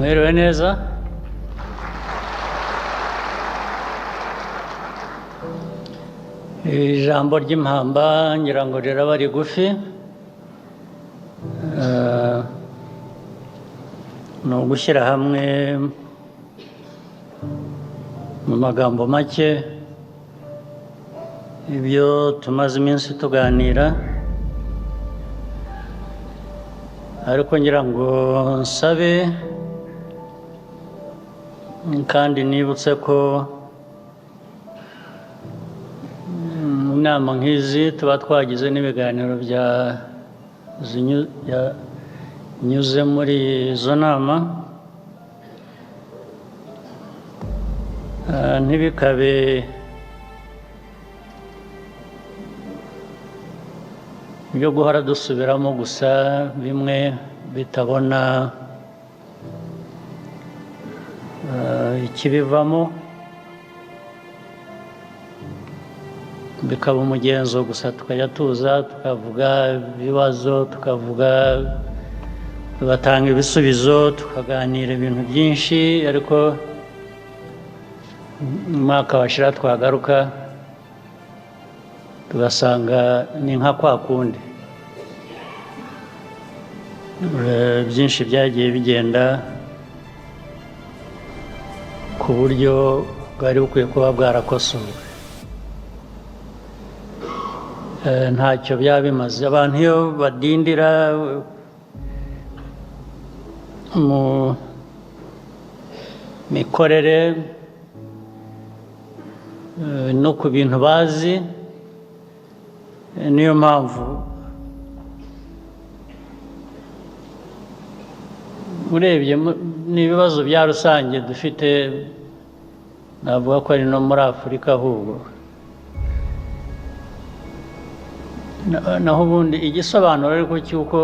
Mwiriwe neza. Ijambo ry'impamba ngira ngo riraba rigufi. Ni ugushyira hamwe mu magambo make ibyo tumaze iminsi tuganira, ariko ngira ngo nsabe kandi nibutse ko mu nama nk'izi tuba twagize n'ibiganiro byanyuze muri izo nama, ntibikabe byo guhora dusubiramo gusa bimwe bitabona ikibivamo, bikaba umugenzo gusa tukajya tuza tukavuga ibibazo, tugatanga ibisubizo, tukaganira ibintu byinshi, ariko umwaka washira twagaruka tugasanga ni nka kwa kundi. Byinshi byagiye bigenda ku buryo bwari bukwiye kuba bwarakosowe. Ntacyo byaba bimaze abantu iyo badindira mu mikorere no ku bintu bazi. Niyo mpamvu urebye n'ibibazo bya rusange dufite, navuga ko ari no muri Afurika ahubwo. Naho ubundi igisobanuro ariko cy'uko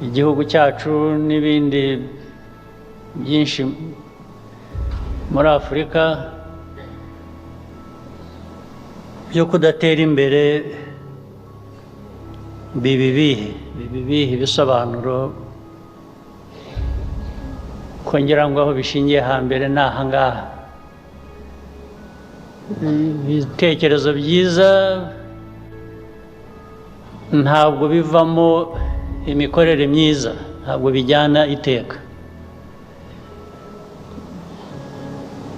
igihugu cyacu n'ibindi byinshi muri Afurika byo kudatera imbere bibibihe ibisobanuro ko ngira ngo aho bishingiye hambere ni aha ngaha. Ibitekerezo byiza ntabwo bivamo imikorere myiza, ntabwo bijyana iteka.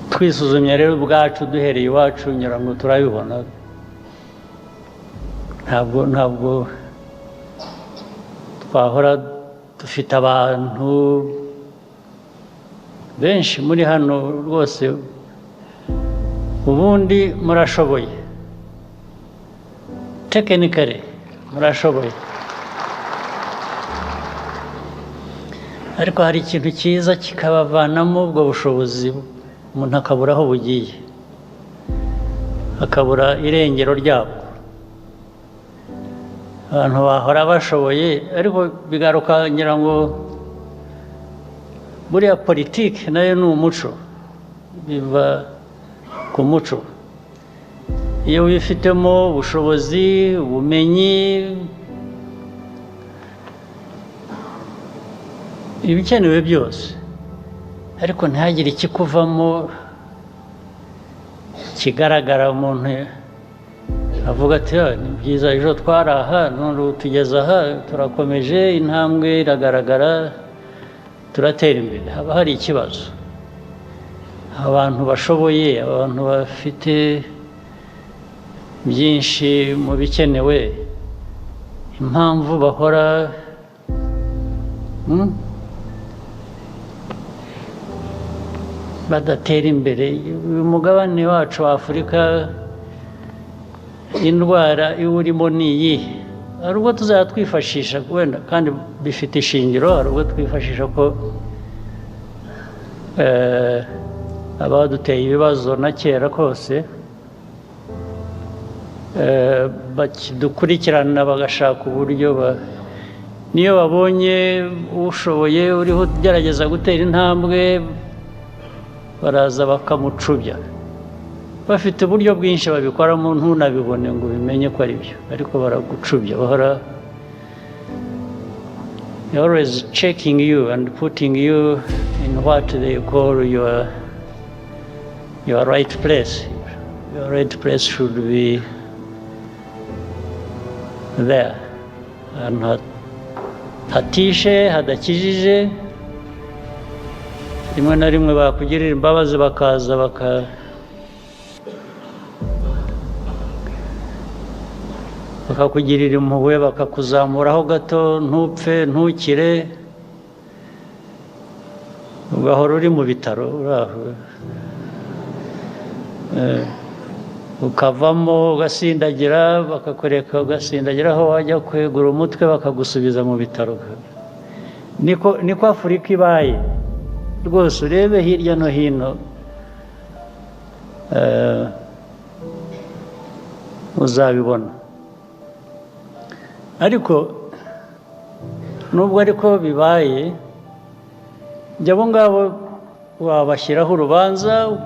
Twisuzumye rero ubwacu duhereye iwacu ngira ngo turabibona. Ntabwo twahora dufite abantu benshi muri hano rwose, ubundi murashoboye, tekinikare murashoboye, ariko hari ikintu cyiza kikabavanamo ubwo bushobozi, umuntu akabura aho bugiye, akabura irengero ryabwo. Abantu bahora bashoboye, ariko bigaruka ngira ngo buriya politiki nayo ni umuco, biva ku muco. Iyo wifitemo ubushobozi, ubumenyi, ibikenewe byose, ariko ntihagire ikikuvamo kigaragara, umuntu avuga ati ni byiza, ejo twari aha none tugeze aha, turakomeje, intambwe iragaragara, turatera imbere. Haba hari ikibazo. Abantu bashoboye, abantu bafite byinshi mu bikenewe, impamvu bahora badatera imbere. Uyu mugabane wacu wa Afurika, indwara iwurimo ni iyihe? Hari ubwo tuzajya twifashisha wenda, kandi bifite ishingiro, hari ubwo twifashisha ko abaduteye ibibazo na kera kose bakidukurikirana bagashaka uburyo niyo babonye ushoboye uriho ugerageza gutera intambwe, baraza bakamucubya. Bafite uburyo bwinshi babikoramo, ntunabibone ngo ubimenye ko ari byo, ariko baragucubya, bahora They're always checking you and putting you in what they call your right place. Your right place should be there. And hatishe, hadakijije, rimwe na rimwe bakugirira imbabazi bakaza bakakugirira impuhwe bakakuzamuraho gato ntupfe ntukire ugahora uri mu bitaro ukavamo ugasindagira bakakureka ugasindagira aho wajya kwegura umutwe bakagusubiza mu bitaro. Niko Afurika ibaye rwose. Urebe hirya no hino uzabibona. Ariko nubwo ariko bibaye, abo ngabo wabashyiraho urubanza,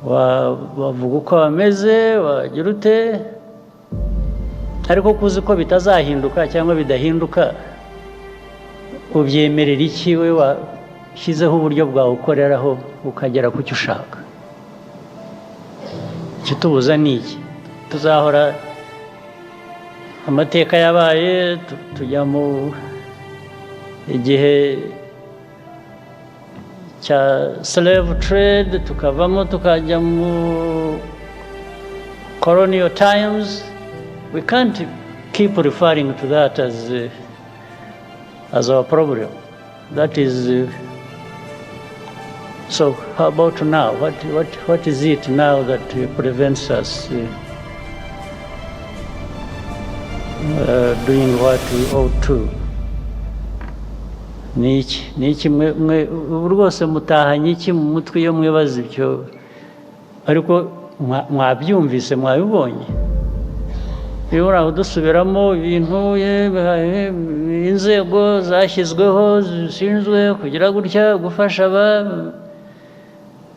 wavuga uko bameze, wagira ute, ariko kuzi ko bitazahinduka cyangwa bidahinduka, ubyemerera iki? We washyizeho uburyo bwawe ukoreraho ukagera ku cyo ushaka. Icyo tubuza ni iki? Tuzahora amateka yabaye, tujya mu igihe cya slave trade, tukavamo tukajya mu colonial times. We can't keep referring to that as our problem. That is so how about now? What is it now that prevents us doing what we ought to? Ni iki mwe rwose mutahanye iki mu mutwe iyo mwibaza ibyo? Ariko mwabyumvise, mwabibonye. Iyo uraho dusubiramo ibintu inzego zashyizweho zishinzwe kugira gutya gufasha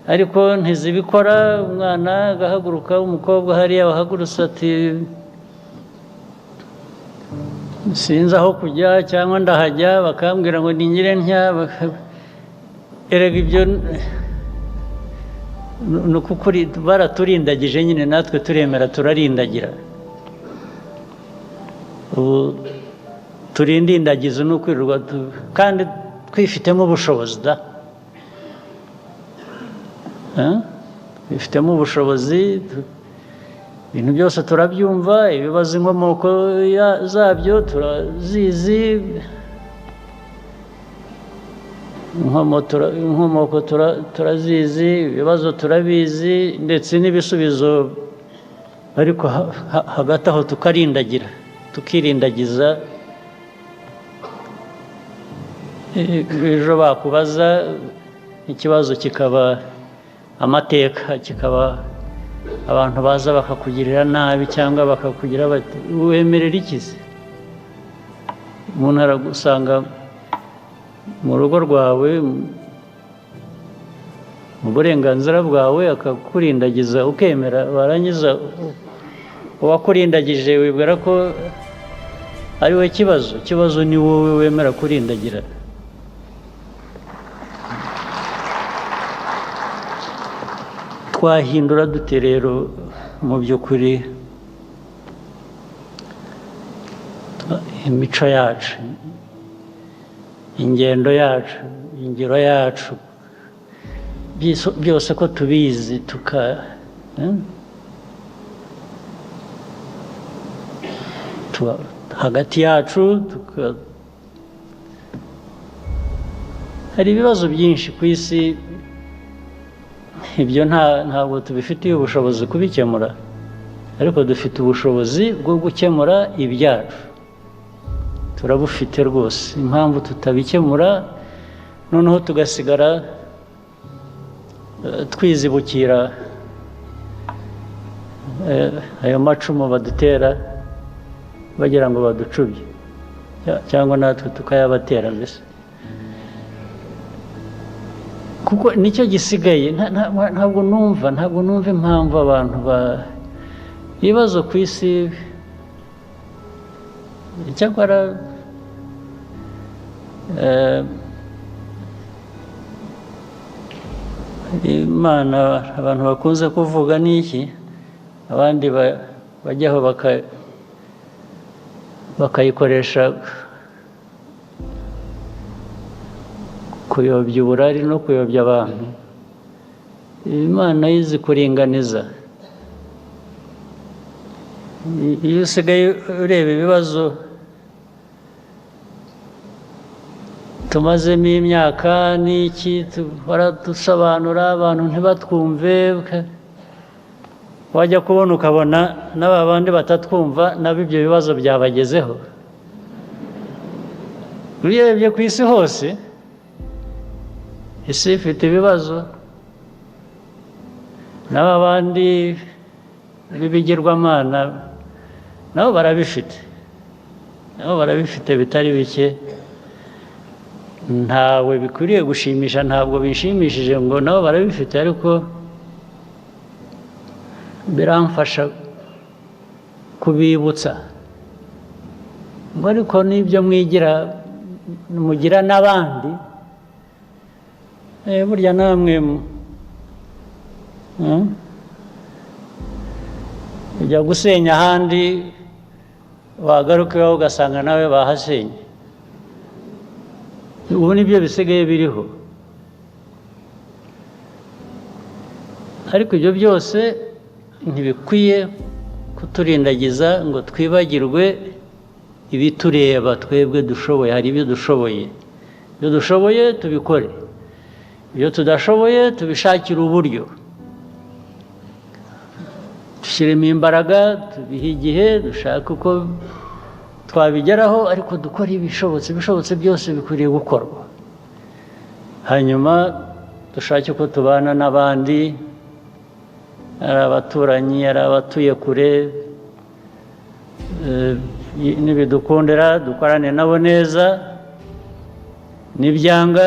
ariko ntizibikora. Umwana agahaguruka, umukobwa hariya bahagurutse ati sinzi aho kujya cyangwa ndahajya, bakambwira ngo ningire ntya. Erega ibyo ni ukuri baraturindagije nyine, natwe turemera turarindagira. Ubu turindindagiza ni ukwirirwa kandi twifitemo ubushobozi da. Twifitemo ubushobozi, ibintu byose turabyumva, ibibazo inkomoko zabyo turazizi, inkomoko turazizi, ibibazo turabizi, ndetse n'ibisubizo. Ariko hagati aho tukarindagira, tukirindagiza. Ejo bakubaza ikibazo kikaba amateka, kikaba abantu baza bakakugirira nabi cyangwa bakakugira bati wemerera iki se? Umuntu aragusanga mu rugo rwawe, mu burenganzira bwawe, akakurindagiza ukemera, warangiza uwakurindagije wibwira ko ari we kibazo. Ikibazo ni wowe wemera kurindagira. Twahindura dute rero mu by'ukuri imico yacu, ingendo yacu, ingiro yacu, byose ko tubizi hagati yacu hari ibibazo byinshi ku isi. Ibyo ntabwo tubifitiye ubushobozi kubikemura, ariko dufite ubushobozi bwo gukemura ibyacu. Turabufite rwose. Impamvu tutabikemura noneho tugasigara twizibukira ayo macumu badutera bagira ngo baducubye, cyangwa natwe tukayabatera mbese. Kuko nicyo gisigaye. Ntabwo numva impamvu abantu ibibazo ku isi. Icyakora Imana abantu bakunze kuvuga n'iki, abandi bajyaho bakayikoresha kuyobya uburari no kuyobya abantu. Imana yizi kuringaniza. Iyo usigaye ureba ibibazo tumazemo imyaka n'iki, dusobanura abantu ntibatwumve, wajya kubona ukabona n'aba bandi batatwumva nabo ibyo bibazo byabagezeho. Urebye ku isi hose, isi ifite ibibazo, n'aba bandi b'ibigirwamana nabo barabifite bitari bike. Ntawe bikwiriye gushimisha, ntabwo bishimishije ngo nabo barabifite, ariko biramfasha kubibutsa ngo ariko n'ibyo mugira n'abandi, burya namwe ujya gusenya ahandi, wagaruka iwawe ugasanga nawe bahasenye. Ubu nibyo bisigaye biriho. Ariko ibyo byose ntibikwiye kuturindagiza ngo twibagirwe ibitureba twebwe dushoboye. Hari ibyo dushoboye, ibyo dushoboye tubikore, ibyo tudashoboye tubishakire uburyo, dushyiremo imbaraga, tubihe igihe, dushaka uko twabigeraho, ariko dukora ibishobotse byose bikwiriye gukorwa. Hanyuma dushake uko tubana n'abandi, ari abaturanyi, ari abatuye kure, nibidukundira dukorane nabo neza, nibyanga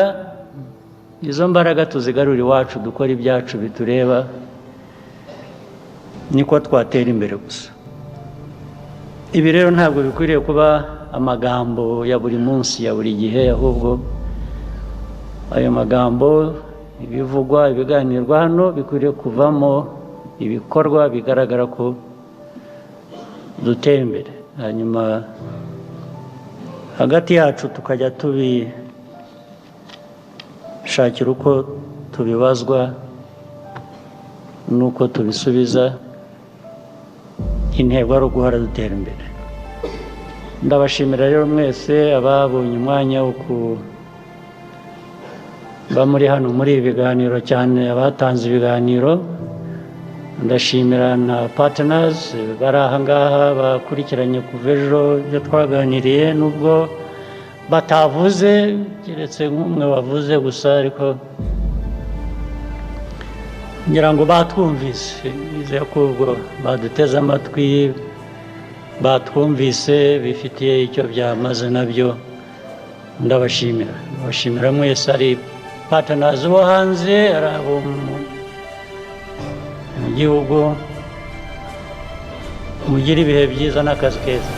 izo mbaraga tuzigarura iwacu, dukora ibyacu bitureba, niko twatera imbere gusa. Ibi rero ntabwo bikwiriye kuba amagambo ya buri munsi, ya buri gihe, ahubwo ayo magambo, ibivugwa, ibiganirwa hano bikwiriye kuvamo ibikorwa bigaragara ko dutera imbere. Hanyuma hagati yacu tukajya tubishakira uko tubibazwa n'uko tubisubiza. Intego ari uguhora dutera imbere. Ndabashimira rero mwese ababonye umwanya wo kuba muri hano muri ibi biganiro, cyane abatanze ibiganiro. Ndashimira na partners bari aha ngaha bakurikiranye kuva ejo ibyo twaganiriye, nubwo batavuze keretse nk'umwe wavuze gusa, ariko ngira ngo batwumvise. Nizeye ko ubwo baduteze amatwi, batwumvise, bifitiye icyo byamaze nabyo. Ndabashimira mwese, ari partners bo hanze, ari abo mu gihugu. Mugire ibihe byiza n'akazi keza.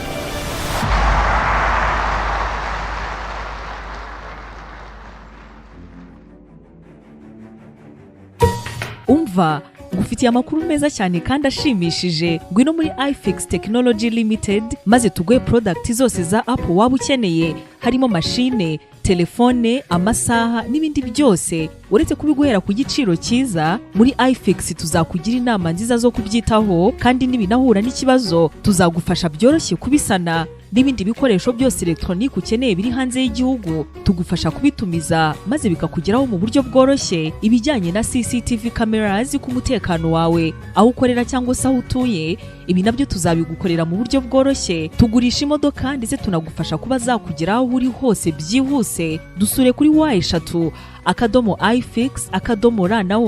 Umva ngufitiye amakuru meza cyane kandi ashimishije. Ngwino muri iFix Technology Limited maze tuguhe product zose za Apple waba ukeneye, harimo machine, telefone, amasaha n'ibindi byose. Uretse kubiguhera ku giciro cyiza, muri iFix tuzakugira inama nziza zo kubyitaho, kandi nibinahura n'ikibazo tuzagufasha byoroshye kubisana. N'ibindi bikoresho byose electronique ukeneye biri hanze y'igihugu tugufasha kubitumiza maze bikakugeraho mu buryo bworoshye. Ibijyanye na CCTV cameras ku mutekano wawe, aho ukorera cyangwa se aho utuye, ibi nabyo tuzabigukorera mu buryo bworoshye. Tugurisha imodoka ndetse tunagufasha kuba zakugeraho uri hose byihuse. Dusure kuri wa eshatu /ifix/ra na wa